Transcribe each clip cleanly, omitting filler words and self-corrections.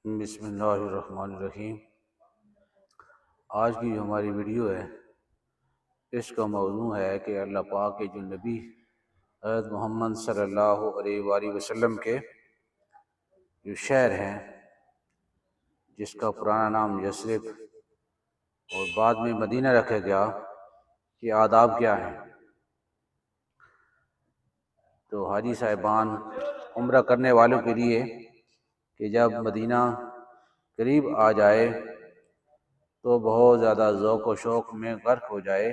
بسم اللہ الرحمن الرحیم۔ آج کی جو ہماری ویڈیو ہے اس کا موضوع ہے کہ اللہ پاک کے جو نبی حضرت محمد صلی اللہ علیہ وآلہ وسلم کے جو شہر ہیں جس کا پرانا نام یثرب اور بعد میں مدینہ رکھا گیا، کہ آداب کیا ہیں۔ تو حاجی صاحبان عمرہ کرنے والوں کے لیے کہ جب مدینہ قریب آ جائے تو بہت زیادہ ذوق و شوق میں غرق ہو جائے،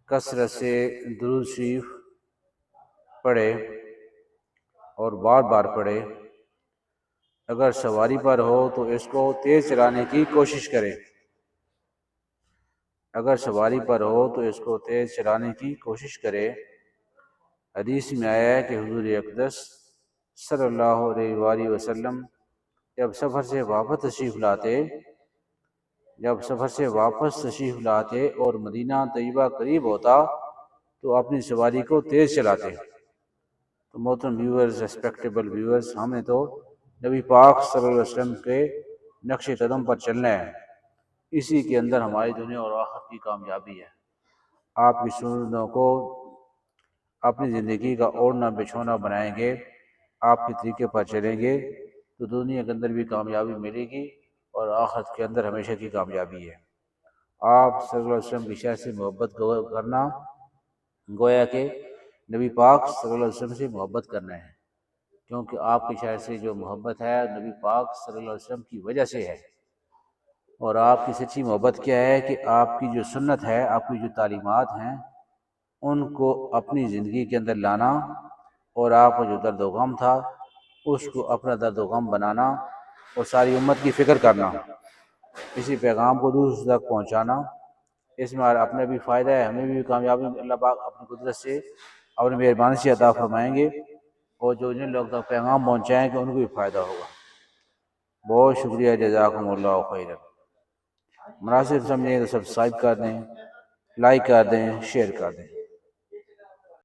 کثرت سے درود شریف پڑھے اور بار بار پڑھے۔ اگر سواری پر ہو تو اس کو تیز چلانے کی کوشش کرے، حدیث میں آیا ہے کہ حضور اقدس صلی اللہ علیہ وآلہ وسلم جب سفر سے واپس تشریف لاتے اور مدینہ طیبہ قریب ہوتا تو اپنی سواری کو تیز چلاتے۔ تو محترم ویورز، ریسپیکٹیبل ویورز، ہم نے تو نبی پاک صلی اللہ علیہ وسلم کے نقش قدم پر چلنا ہے، اسی کے اندر ہماری دنیا اور آخرت کی کامیابی ہے۔ آپ کی سنتوں کو اپنی زندگی کا اوڑھنا بچھونا بنائیں گے، آپ کے طریقے پر چلیں گے تو دنیا کے اندر بھی کامیابی ملے گی اور آخرت کے اندر ہمیشہ کی کامیابی ہے۔ آپ صلی اللہ علیہ وسلم کی شہر سے محبت کرنا گویا کہ نبی پاک صلی اللہ علیہ وسلم سے محبت کرنا ہے، کیونکہ آپ کی شہر سے جو محبت ہے نبی پاک صلی اللہ علیہ وسلم کی وجہ سے ہے۔ اور آپ کی سچی محبت کیا ہے کہ آپ کی جو سنت ہے، آپ کی جو تعلیمات ہیں، ان کو اپنی زندگی کے اندر لانا اور آپ کو جو درد و غم تھا اس کو اپنا درد و غم بنانا اور ساری امت کی فکر کرنا، اسی پیغام کو دوسروں تک پہنچانا۔ اس میں اپنے بھی فائدہ ہے، ہمیں بھی کامیابی اللہ پاک اپنی قدرت سے اپنی مہربانی سے عطا فرمائیں گے، اور جو جن لوگ تک پیغام پہنچائیں گے ان کو بھی فائدہ ہوگا۔ بہت شکریہ، جزاکم اللہ خیرا۔ مناسب سمجھیں تو سبسکرائب کر دیں، لائک کر دیں، شیئر کر دیں۔